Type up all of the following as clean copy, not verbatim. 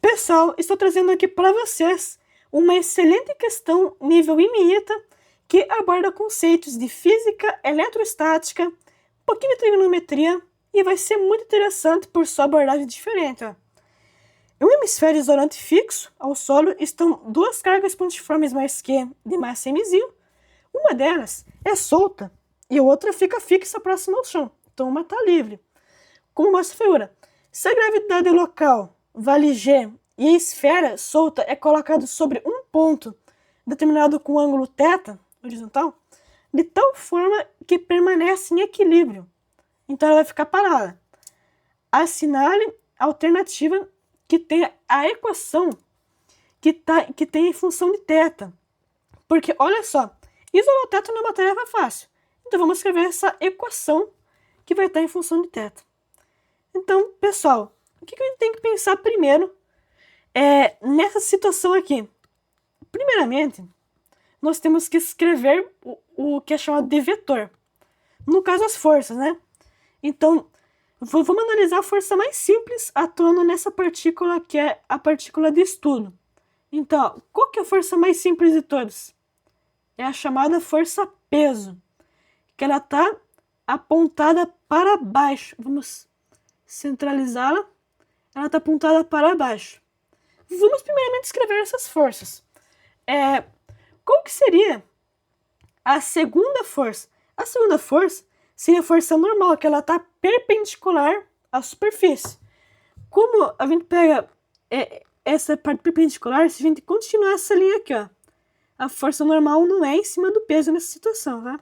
Pessoal, estou trazendo aqui para vocês uma excelente questão nível IMITA que aborda conceitos de física, eletrostática, um pouquinho de trigonometria e vai ser muito interessante por sua abordagem diferente. Em um hemisfério isolante fixo ao solo estão duas cargas pontiformes mais Q de massa mzinho. Uma delas é solta e a outra fica fixa próxima ao chão, então uma está livre. Como mostra a figura, se a gravidade local vale G e a esfera solta é colocada sobre um ponto determinado com ângulo θ, horizontal, de tal forma que permanece em equilíbrio. Então ela vai ficar parada. Assinale a alternativa que tem a equação que tem em função de θ. Porque, olha só, isolar o θ não é uma tarefa fácil. Então vamos escrever essa equação que vai estar em função de θ. Então, pessoal, o que a gente tem que pensar primeiro nessa situação aqui? Primeiramente, nós temos que escrever o que é chamado de vetor. No caso, as forças, né? Então, vamos analisar a força mais simples atuando nessa partícula que é a partícula de estudo. Então, qual que é a força mais simples de todas? É a chamada força peso, que ela está apontada para baixo. Vamos centralizá-la. Ela está apontada para baixo. Vamos primeiramente escrever essas forças. Qual que seria a segunda força? A segunda força seria a força normal, que ela está perpendicular à superfície. Como a gente pega essa parte perpendicular, se a gente continuar essa linha aqui, ó, a força normal não é em cima do peso nessa situação, tá?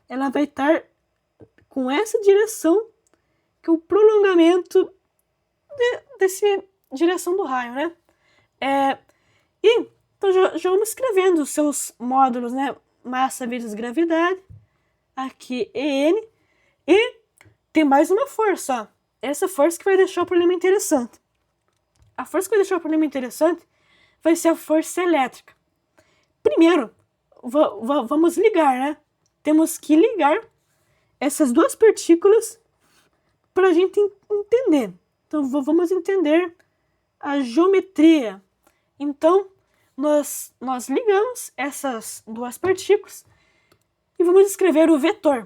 Ela vai estar com essa direção, que é o prolongamento dessa direção do raio, né? Então já vamos escrevendo os seus módulos, né? Massa vezes gravidade, aqui EN, e tem mais uma força, ó. Essa força que vai deixar o problema interessante. A força que vai deixar o problema interessante vai ser a força elétrica. Primeiro, vamos ligar, né? Temos que ligar essas duas partículas para a gente entender. Então, vamos entender a geometria. Então, nós ligamos essas duas partículas e vamos escrever o vetor.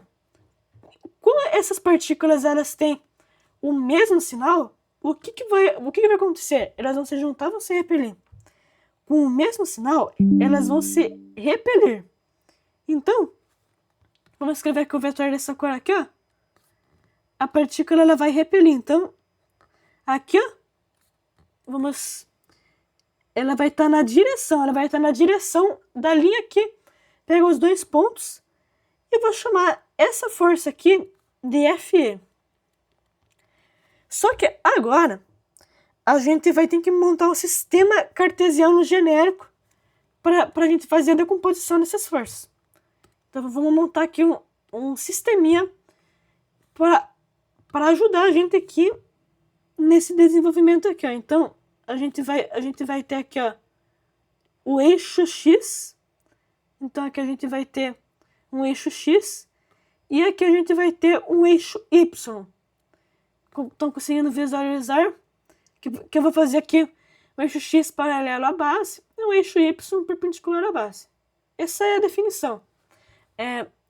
Como essas partículas elas têm o mesmo sinal, o que vai acontecer? Elas vão se juntar, vão se repelir. Com o mesmo sinal, elas vão se repelir. Então, vamos escrever aqui o vetor dessa cor aqui, ó. A partícula ela vai repelir. Então, aqui, ó, ela vai estar na direção, da linha que pega os dois pontos. E vou chamar essa força aqui de Fe. Só que agora a gente vai ter que montar um sistema cartesiano genérico para a gente fazer a decomposição dessas forças. Então vamos montar aqui um sisteminha para ajudar a gente aqui nesse desenvolvimento aqui, ó. Então a gente vai ter aqui, ó, o eixo X. Então aqui a gente vai ter um eixo X e aqui a gente vai ter um eixo Y. Estão conseguindo visualizar que eu vou fazer aqui um eixo X paralelo à base e um eixo Y perpendicular à base. Essa é a definição.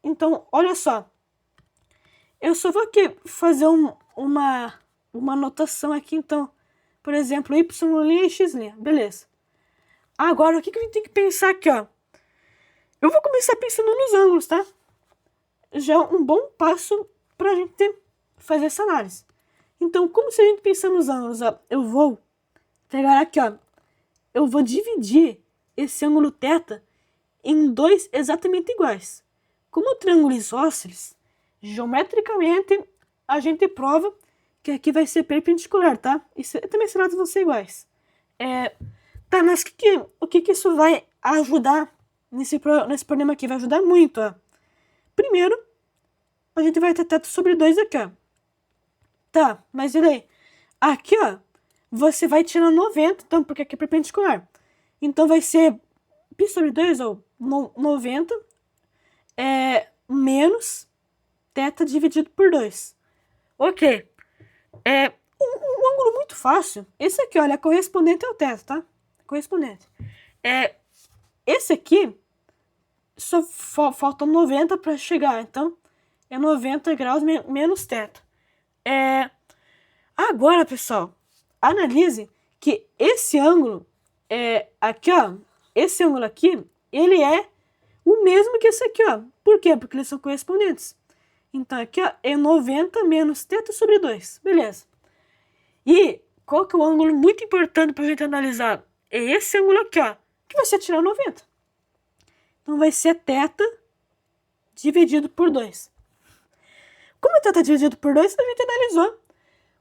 Então, olha só. Eu só vou aqui fazer uma anotação aqui, então. Por exemplo, Y' e X'. Beleza. Agora, o que a gente tem que pensar aqui, ó? Eu vou começar pensando nos ângulos, tá? Já é um bom passo pra gente fazer essa análise. Então, como se a gente pensar nos ângulos, ó, eu vou pegar aqui, ó, eu vou dividir esse ângulo θ em dois exatamente iguais. Como triângulo isósceles, geometricamente a gente prova que aqui vai ser perpendicular, tá? Isso também será vão ser iguais. Tá, mas o que isso vai ajudar nesse problema aqui? Vai ajudar muito, ó. Primeiro, a gente vai ter θ sobre 2 aqui, ó. Tá, mas e daí? Aqui, ó, você vai tirar 90, então, porque aqui é perpendicular. Então vai ser π sobre 2, ou 90, menos θ dividido por 2. Ok. O ângulo muito fácil. Esse aqui, olha, é correspondente ao teto, tá? Correspondente. Esse aqui, só faltam 90 para chegar, então é 90 graus menos teto. Agora, pessoal, analise que esse ângulo, aqui, ó, esse ângulo aqui, ele é o mesmo que esse aqui, ó. Por quê? Porque eles são correspondentes. Então, aqui, ó, é 90 menos θ sobre 2. Beleza. E qual que é o ângulo muito importante para a gente analisar? É esse ângulo aqui, ó, que vai ser tirar 90. Então, vai ser θ dividido por 2. Como é θ dividido por 2, a gente analisou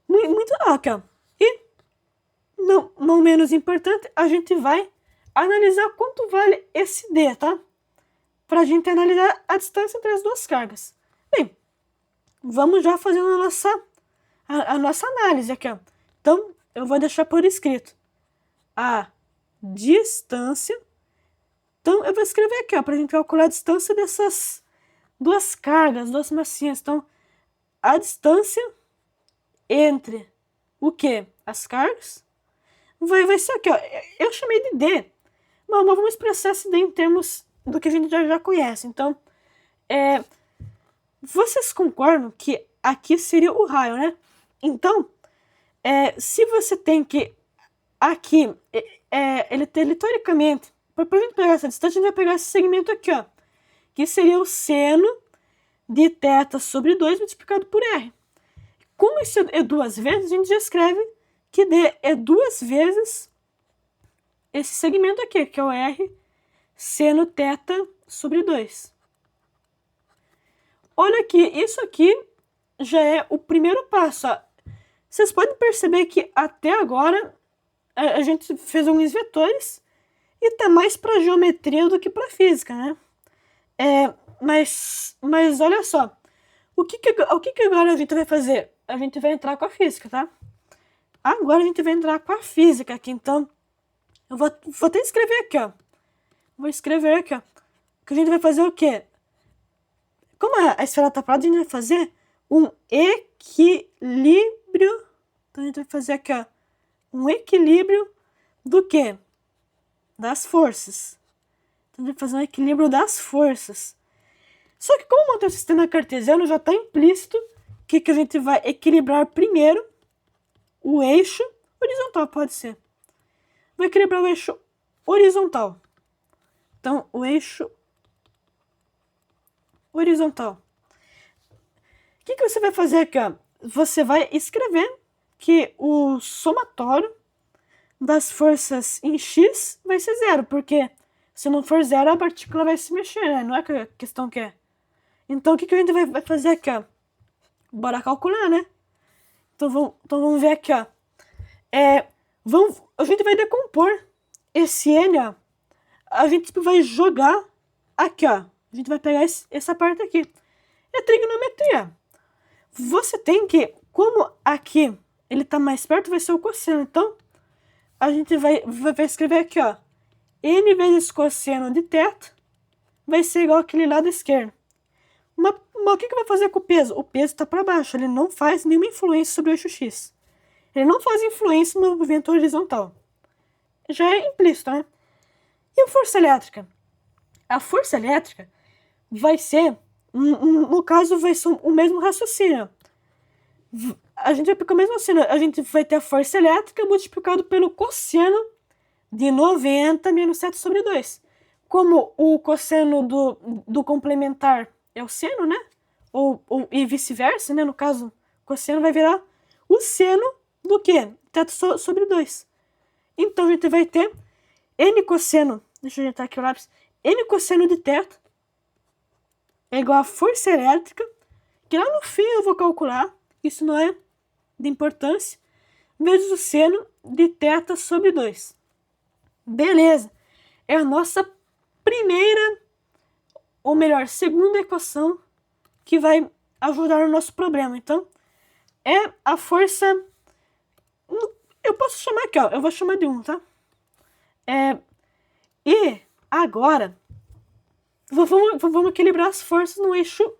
muito aqui, ó. E, não menos importante, a gente vai analisar quanto vale esse D, tá? Para a gente analisar a distância entre as duas cargas. Bem, vamos já fazendo a nossa análise aqui, ó. Então, eu vou deixar por escrito a distância. Então, eu vou escrever aqui, ó, para a gente calcular a distância dessas duas cargas, duas massinhas. Então, a distância entre o quê? As cargas. Vai ser aqui, ó. Eu chamei de D. Mas vamos expressar esse D em termos do que a gente já conhece. Então, vocês concordam que aqui seria o raio, né? Então, se você tem que aqui, ele teoricamente, para a gente pegar essa distância, a gente vai pegar esse segmento aqui, ó, que seria o seno de θ sobre 2 multiplicado por R. Como isso é duas vezes, a gente já escreve que D é duas vezes esse segmento aqui, que é o R seno θ sobre 2. Olha aqui, isso aqui já é o primeiro passo, ó. Vocês podem perceber que até agora a gente fez alguns vetores e tá mais para geometria do que para física, né? Mas olha só, o que agora a gente vai fazer? A gente vai entrar com a física, tá? Agora a gente vai entrar com a física aqui, então eu vou até escrever aqui, ó. Vou escrever aqui, ó. Que a gente vai fazer o quê? Como a esfera tá parada, a gente vai fazer um equilíbrio. Então a gente vai fazer aqui, ó, um equilíbrio do quê? Das forças. Então a gente vai fazer um equilíbrio das forças. Só que como manter o sistema cartesiano, já está implícito que a gente vai equilibrar primeiro o eixo horizontal, pode ser. Vou equilibrar o eixo horizontal. Então, o eixo horizontal. O que você vai fazer aqui, ó? Você vai escrever que o somatório das forças em X vai ser zero, porque se não for zero, a partícula vai se mexer, né? Não é a questão que é. Então, o que a gente vai fazer aqui, ó? Bora calcular, né? Então, vamos ver aqui, ó. A gente vai decompor esse N, ó. A gente vai jogar aqui, ó. A gente vai pegar essa parte aqui. É trigonometria. Você tem que, como aqui ele tá mais perto, vai ser o cosseno. Então, a gente vai escrever aqui, ó. N vezes cosseno de θ vai ser igual àquele lado esquerdo. Mas o que vai fazer com o peso? O peso está para baixo, ele não faz nenhuma influência sobre o eixo X. Ele não faz influência no movimento horizontal. Já é implícito, né? E a força elétrica? A força elétrica vai ser, no caso, vai ser o mesmo raciocínio. A gente vai aplicar o mesmo raciocínio. A gente vai ter a força elétrica multiplicado pelo cosseno de 90 menos θ sobre 2. Como o cosseno do complementar é o seno, né? E vice-versa, né? No caso, o cosseno vai virar o seno do quê? θ sobre 2. Então, a gente vai ter N cosseno, deixa eu ajeitar aqui o lápis, N cosseno de θ é igual a força elétrica, que lá no fim eu vou calcular, isso não é de importância, vezes o seno de θ sobre 2. Beleza, é a nossa primeira, ou melhor, segunda equação que vai ajudar no nosso problema. Então, é a força, eu posso chamar aqui, ó, eu vou chamar de 1, tá? E agora, vamos equilibrar as forças no eixo,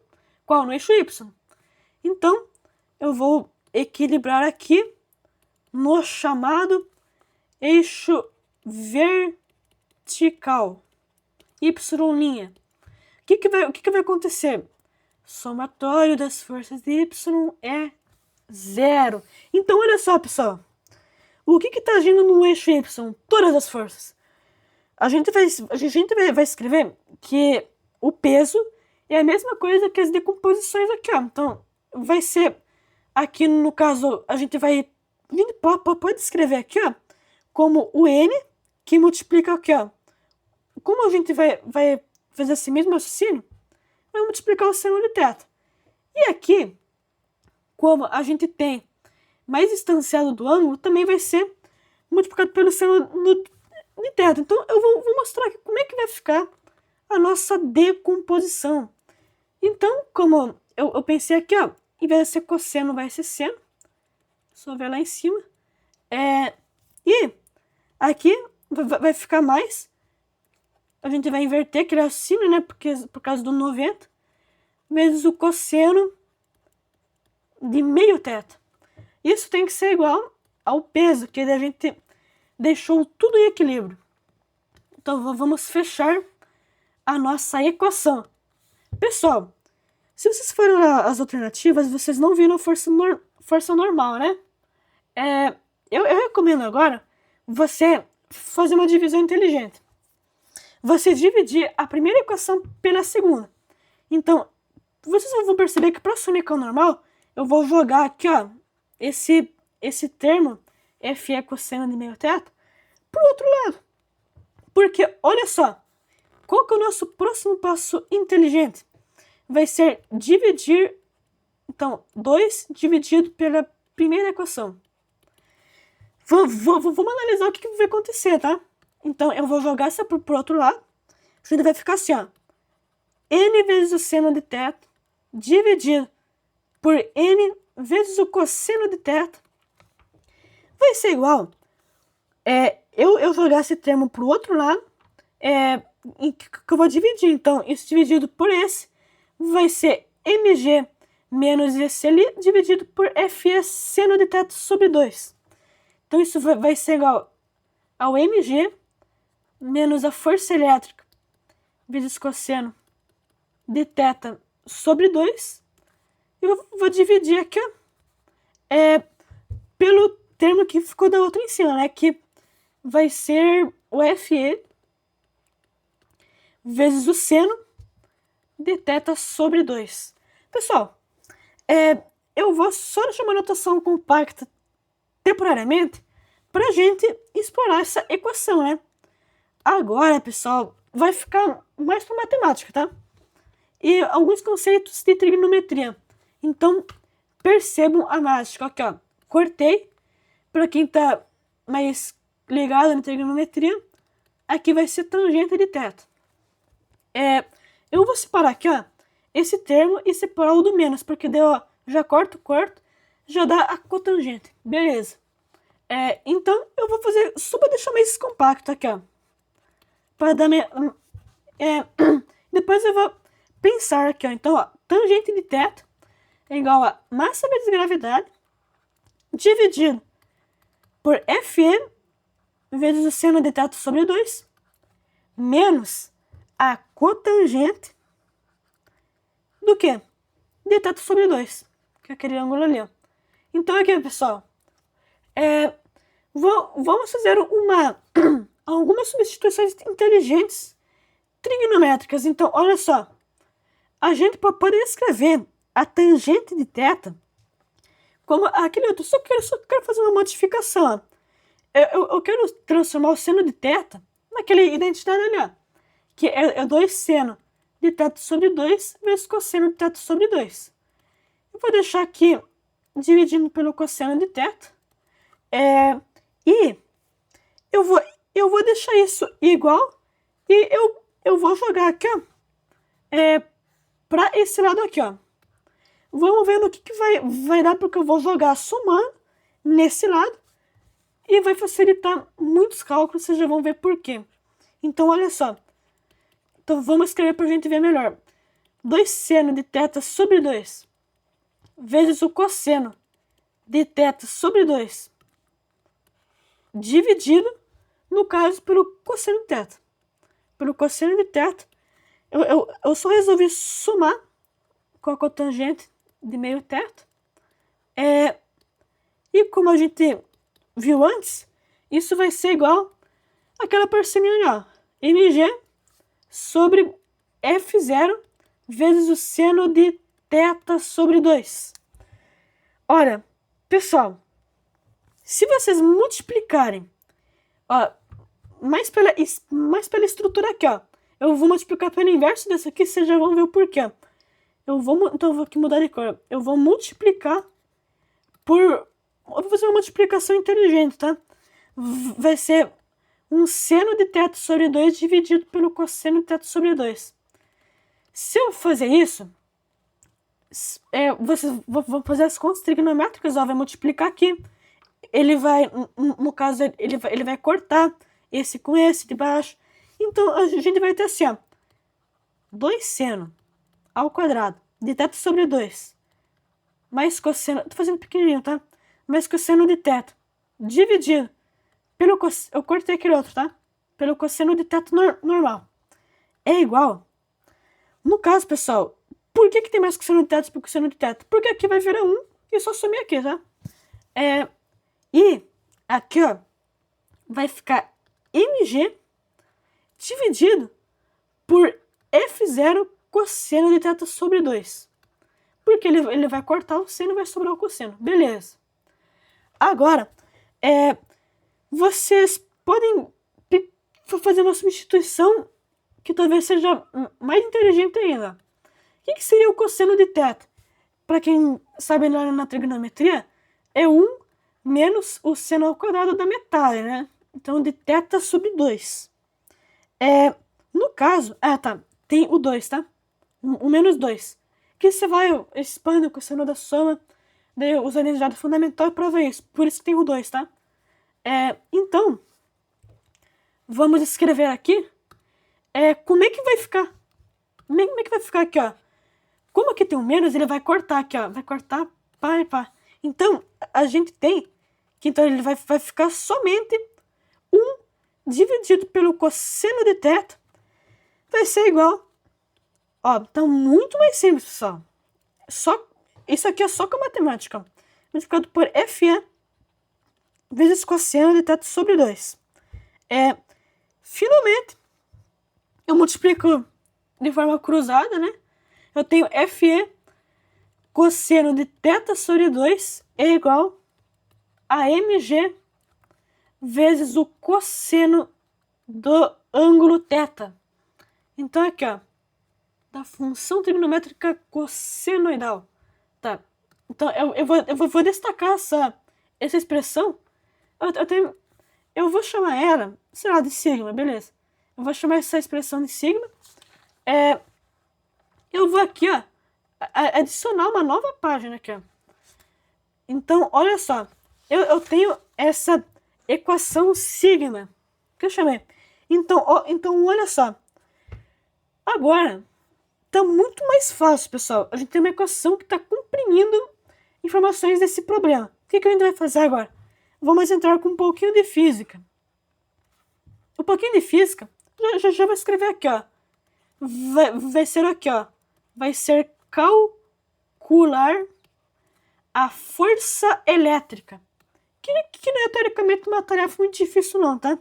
qual? No eixo Y. Então, eu vou equilibrar aqui no chamado eixo vertical, y'. O que vai acontecer? Somatório das forças de y é 0. Então, olha só, pessoal. O que está agindo no eixo y? Todas as forças. A gente vai escrever que o peso é a mesma coisa que as decomposições aqui, ó. Então, vai ser, aqui no caso, a gente vai, pode escrever aqui, ó, como o N, que multiplica aqui, ó. Como a gente vai fazer esse mesmo raciocínio, vai multiplicar o seno de θ. E aqui, como a gente tem mais distanciado do ângulo, também vai ser multiplicado pelo seno de θ. Então, eu vou mostrar aqui como é que vai ficar a nossa decomposição. Então, como eu pensei aqui, ó, em vez de ser cosseno, vai ser seno. Só ver lá em cima. E aqui vai ficar mais. A gente vai inverter aquele raciocínio, né? Por causa do 90. Vezes o cosseno de meio θ. Isso tem que ser igual ao peso, que a gente deixou tudo em equilíbrio. Então, vamos fechar a nossa equação. Pessoal, se vocês forem as alternativas, vocês não viram força normal, né? Eu recomendo agora você fazer uma divisão inteligente. Você dividir a primeira equação pela segunda. Então, vocês vão perceber que para assumir que é o normal, eu vou jogar aqui, ó, esse termo, Fe cosseno de meio θ, para o outro lado. Porque, olha só, qual que é o nosso próximo passo inteligente? Vai ser dividir, então, 2 dividido pela primeira equação. Vamos analisar o que vai acontecer, tá? Então, eu vou jogar essa pro outro lado. A gente vai ficar assim, ó. N vezes o seno de θ dividido por N vezes o cosseno de θ vai ser igual. Eu jogar esse termo pro outro lado, que eu vou dividir. Então, isso dividido por esse vai ser mg menos esse ali dividido por Fe seno de θ sobre 2. Então, isso vai ser igual ao mg menos a força elétrica vezes cosseno de θ sobre 2. Eu vou dividir aqui, ó, pelo termo que ficou da outra em cima, né? Que vai ser o Fe vezes o seno de θ sobre 2. Pessoal, eu vou só deixar uma notação compacta temporariamente para a gente explorar essa equação, né? Agora, pessoal, vai ficar mais para matemática, tá? E alguns conceitos de trigonometria. Então, percebam a mágica. Aqui, ó, cortei. Para quem tá mais ligado na trigonometria, aqui vai ser tangente de θ. Eu vou separar aqui, ó, esse termo e separar o do menos, porque daí, ó, já corto, já dá a cotangente. Beleza. Então, eu vou fazer só para deixar mais compacto aqui, ó. Para dar minha... depois eu vou pensar aqui, ó. Então, ó, tangente de θ é igual a massa vezes gravidade dividido por Fe vezes o seno de θ sobre 2 menos a cotangente do que? De θ sobre 2, que é aquele ângulo ali, ó. Então aqui, pessoal, vamos fazer algumas substituições inteligentes trigonométricas. Então, olha só, a gente pode escrever a tangente de θ como aquele outro, só quero fazer uma modificação. Eu quero transformar o seno de θ naquela identidade ali, ó, que é 2 seno de θ sobre 2 vezes cosseno de θ sobre 2. Eu vou deixar aqui dividindo pelo cosseno de θ. E eu vou deixar isso igual e eu vou jogar aqui, ó, para esse lado aqui, ó. Vamos ver no que vai dar, porque eu vou jogar somando nesse lado e vai facilitar muitos cálculos, vocês já vão ver por quê. Então, olha só. Então, vamos escrever para a gente ver melhor. 2 seno de θ sobre 2 vezes o cosseno de θ sobre 2 dividido, no caso, pelo cosseno de θ. Pelo cosseno de θ, eu só resolvi somar com a cotangente de meio teto. E como a gente viu antes, isso vai ser igual àquela parcelinha ali, ó, mg sobre f0 vezes o seno de θ sobre 2. Olha, pessoal, se vocês multiplicarem, ó, mais pela estrutura aqui, ó, eu vou multiplicar pelo inverso dessa aqui, vocês já vão ver o porquê. Então eu vou aqui mudar de cor. Eu vou multiplicar eu vou fazer uma multiplicação inteligente, tá? Vai ser um seno de θ sobre 2 dividido pelo cosseno de θ sobre 2. Se eu fazer isso, vocês vão fazer as contas trigonométricas, ó, vai multiplicar aqui. Ele vai, no caso, ele vai cortar esse com esse de baixo. Então, a gente vai ter assim, ó, 2 seno ao quadrado de θ sobre 2 mais cosseno, tô fazendo pequenininho, tá? Mais cosseno de θ dividido pelo eu cortei aquele outro, tá? Pelo cosseno de θ normal. É igual. No caso, pessoal, por que tem mais cosseno de θ do que cosseno de θ? Porque aqui vai virar 1 e só sumir aqui, tá? E aqui, ó, vai ficar mg dividido por f0 cosseno de θ sobre 2. Porque ele vai cortar o seno e vai sobrar o cosseno. Beleza. Agora, vocês podem fazer uma substituição que talvez seja mais inteligente ainda. O que seria o cosseno de θ? Para quem sabe na trigonometria, é 1 menos o seno ao quadrado da metade, né? Então, de θ sobre 2. No caso, tá, tem o 2, tá? O menos 2. Que você vai expande o cosseno da soma, daí usa a unidade fundamental e prova isso. Por isso que tem o 2, tá? Então, vamos escrever aqui como é que vai ficar. Como é que vai ficar aqui, ó? Como aqui tem o menos, ele vai cortar aqui, ó. Vai cortar pá e pá. Então, a gente tem que então ele vai ficar somente 1 dividido pelo cosseno de θ vai ser igual. Ó, tá muito mais simples, pessoal. Isso aqui é só com a matemática. Multiplicado por Fe vezes cosseno de θ sobre 2. Finalmente, eu multiplico de forma cruzada, né? Eu tenho Fe cosseno de θ sobre 2 é igual a mg vezes o cosseno do ângulo θ. Então, aqui, ó, da função trigonométrica cossenoidal. Tá. Então, eu vou destacar essa expressão. Eu vou chamar ela, sei lá, de sigma, beleza. Eu vou chamar essa expressão de sigma. Eu vou aqui, ó, adicionar uma nova página aqui, ó. Então, olha só. Eu tenho essa equação sigma que eu chamei. Então, olha só. Agora, tá muito mais fácil, pessoal. A gente tem uma equação que está comprimindo informações desse problema. O que a gente vai fazer agora? Vamos entrar com um pouquinho de física. Um pouquinho de física, já vou escrever aqui, ó. Vai ser aqui, ó. Vai ser calcular a força elétrica. Que não é teoricamente uma tarefa muito difícil não, tá?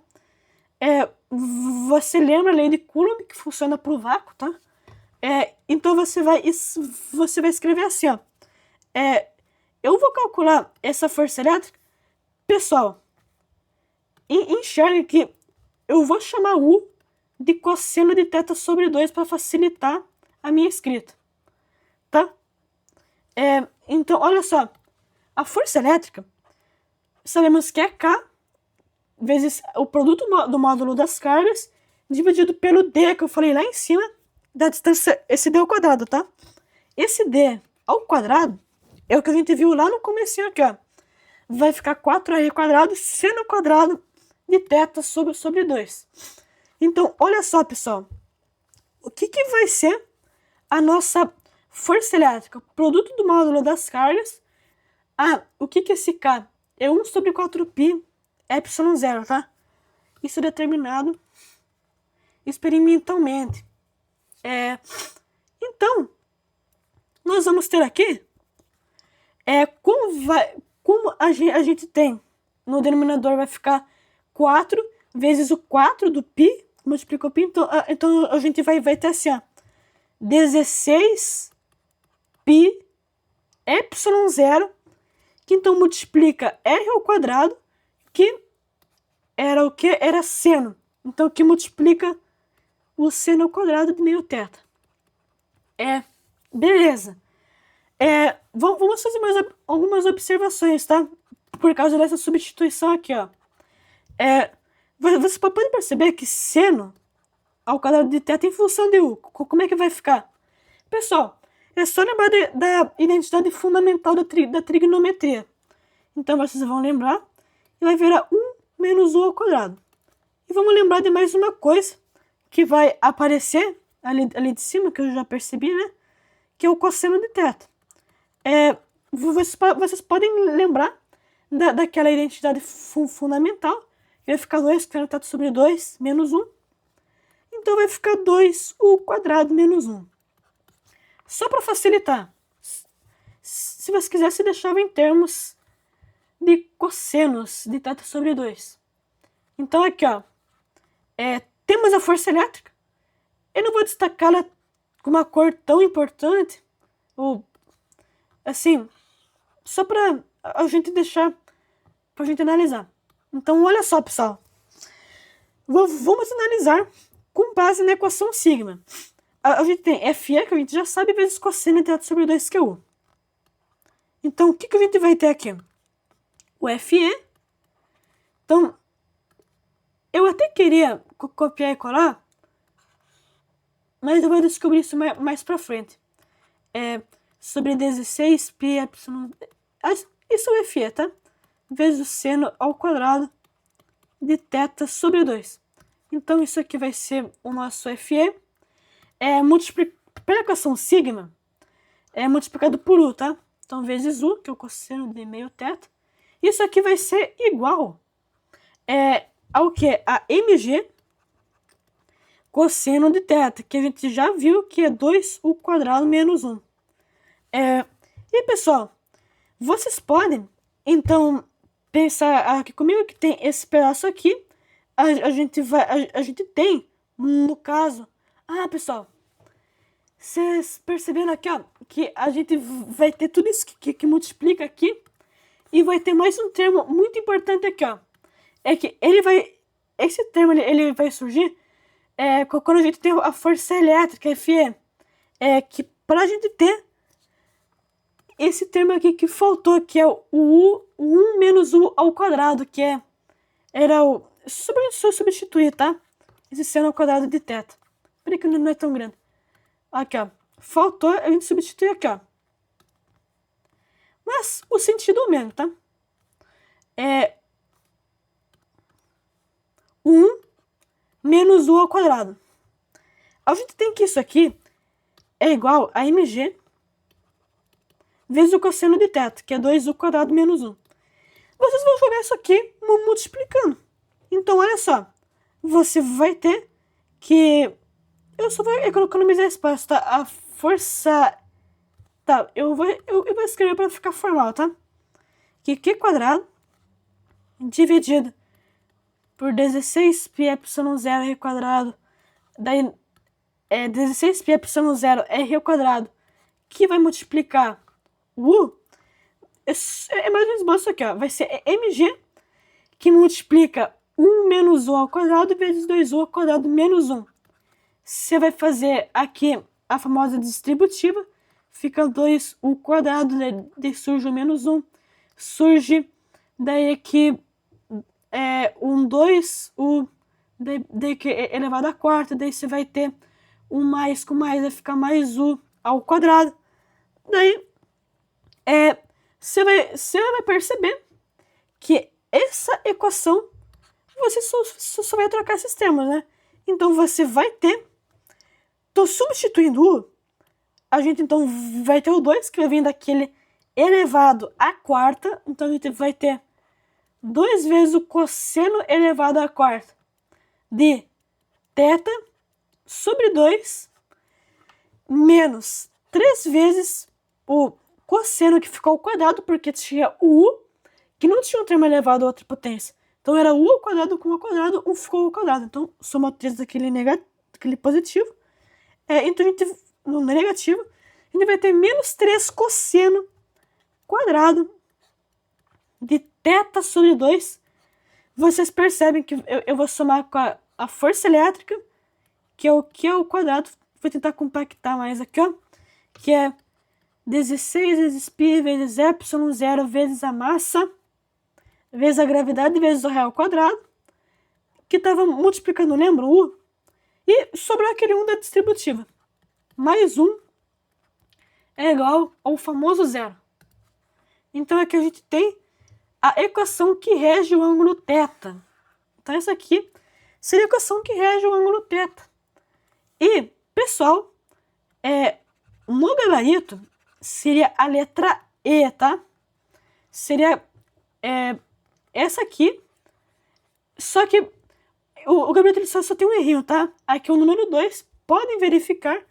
Você lembra a lei de Coulomb que funciona para o vácuo, tá? Então você vai escrever assim, ó. Eu vou calcular essa força elétrica. Pessoal, enxergue que eu vou chamar U de cosseno de θ sobre 2 para facilitar a minha escrita, tá? Então, olha só. A força elétrica, sabemos que é K vezes o produto do módulo das cargas dividido pelo D, que eu falei lá em cima, da distância, esse D ao quadrado, tá? Esse D ao quadrado é o que a gente viu lá no comecinho aqui, ó. Vai ficar 4R quadrado seno quadrado de θ sobre 2. Então, olha só, pessoal. O que vai ser a nossa força elétrica? Produto do módulo das cargas. O que é esse K? É 1 sobre 4π ε0, tá? Isso é determinado experimentalmente. Então, nós vamos ter aqui como a gente tem no denominador vai ficar 4 vezes o 4 do π, multiplicou π, então a gente vai ter assim, ó, 16 π ε0, que então multiplica r ao quadrado, que era o que? Era seno. Então, que multiplica o seno ao quadrado de meio θ. Beleza. Vamos fazer mais algumas observações, tá? Por causa dessa substituição aqui, ó. Você pode perceber que seno ao quadrado de θ tem função de u. Como é que vai ficar? Pessoal, é só lembrar da identidade fundamental da trigonometria. Então, vocês vão lembrar e vai virar 1 menos u ao quadrado. E vamos lembrar de mais uma coisa que vai aparecer ali de cima, que eu já percebi, né? Que é o cosseno de θ. Vocês podem lembrar daquela identidade fundamental, que vai ficar 2 cosseno de θ sobre 2 menos 1. Então vai ficar 2u quadrado menos 1. Só para facilitar, se você quisesse, deixava em termos de cossenos de θ sobre 2. Então aqui, ó, temos a força elétrica. Eu não vou destacá-la com uma cor tão importante, ou assim, só para a gente deixar, para a gente analisar. Então, olha só, pessoal. Vamos analisar com base na equação sigma. A gente tem Fe, que a gente já sabe, vezes cosseno de θ sobre 2, que é U. Então, o que a gente vai ter aqui? O Fe. Então, eu até queria copiar e colar, mas eu vou descobrir isso mais pra frente. Sobre 16 π epsilon... Isso é o Fe, tá? Vezes o seno ao quadrado de θ sobre 2. Então, isso aqui vai ser o nosso Fe. Pela equação sigma, multiplicado por u, tá? Então, vezes u, que é o cosseno de meio θ. Isso aqui vai ser igual ao que? A mg cosseno de θ, que a gente já viu que é 2u quadrado menos 1. E, pessoal, vocês podem, então, pensar aqui comigo que tem esse pedaço aqui. A gente tem, no caso... pessoal, vocês perceberam aqui, ó, que a gente vai ter tudo isso que multiplica aqui, e vai ter mais um termo muito importante aqui, ó. Que esse termo ele vai surgir quando a gente tem a força elétrica, Fe. Que para a gente ter esse termo aqui que faltou, que é o 1 menos u ao quadrado, que era o... substituir, tá? Esse seno ao quadrado de θ. Peraí que não é tão grande. Aqui, ó. Faltou, a gente substitui aqui, ó. Mas o sentido é o mesmo, tá? 1 menos u ao quadrado. A gente tem que isso aqui é igual a mg vezes o cosseno de θ, que é 2u quadrado menos 1. Vocês vão jogar isso aqui multiplicando. Então, olha só. Você vai ter que... Eu só vou economizar espaço, tá? A força... Tá, eu vou escrever para ficar formal, tá? Que Q quadrado dividido por 16 π epsilon 0 r quadrado. Daí 16 π epsilon 0 r ao quadrado, que vai multiplicar o U. É mais ou menos isso aqui, ó. Vai ser mg, que multiplica 1 menos u ao quadrado vezes 2u ao quadrado menos 1. Você vai fazer aqui a famosa distributiva, fica 2u quadrado, daí surge o menos 1, surge daí aqui 2u, daí que é elevado à quarta, daí você vai ter 1 mais com mais, vai ficar mais u ao quadrado. Daí você vai perceber que essa equação você só vai trocar esses termos, né? Então você vai ter... Tô substituindo u, a gente então vai ter o 2, que vai vir daquele elevado à quarta. Então a gente vai ter 2 vezes o cosseno elevado à quarta de θ sobre 2 menos 3 vezes o cosseno que ficou ao quadrado, porque tinha o u, que não tinha um termo elevado a outra potência. Então era u ao quadrado com u ao quadrado, 1 ficou ao quadrado. Então soma 3 daquele positivo. Então a gente, no negativo, a gente vai ter menos 3 cosseno quadrado de θ sobre 2. Vocês percebem que eu vou somar com a força elétrica, que é o Q ao quadrado. Vou tentar compactar mais aqui, ó. Que é 16 vezes π vezes ε0 vezes a massa, vezes a gravidade, vezes o real ao quadrado. Que estava multiplicando, lembra? U. E sobrou aquele 1 da distributiva. Mais 1 é igual ao famoso zero. Então aqui a gente tem a equação que rege o ângulo θ. Então essa aqui seria a equação que rege o ângulo θ. E, pessoal, no gabarito seria a letra E, tá? Seria essa aqui. Só que o gabarito só tem um errinho, tá? Aqui é o número 2. Podem verificar.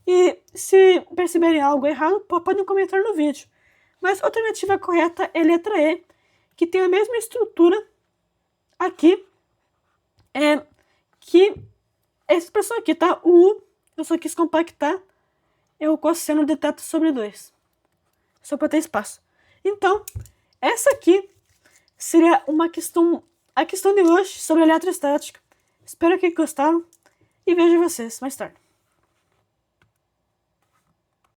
E se perceberem algo errado, podem comentar no vídeo. Mas a alternativa correta é a letra E, que tem a mesma estrutura aqui, que essa expressão aqui, tá? O U, eu só quis compactar, é o cosseno de θ sobre 2. Só para ter espaço. Então, essa aqui seria a questão de hoje sobre eletrostática. Espero que gostaram e vejo vocês mais tarde.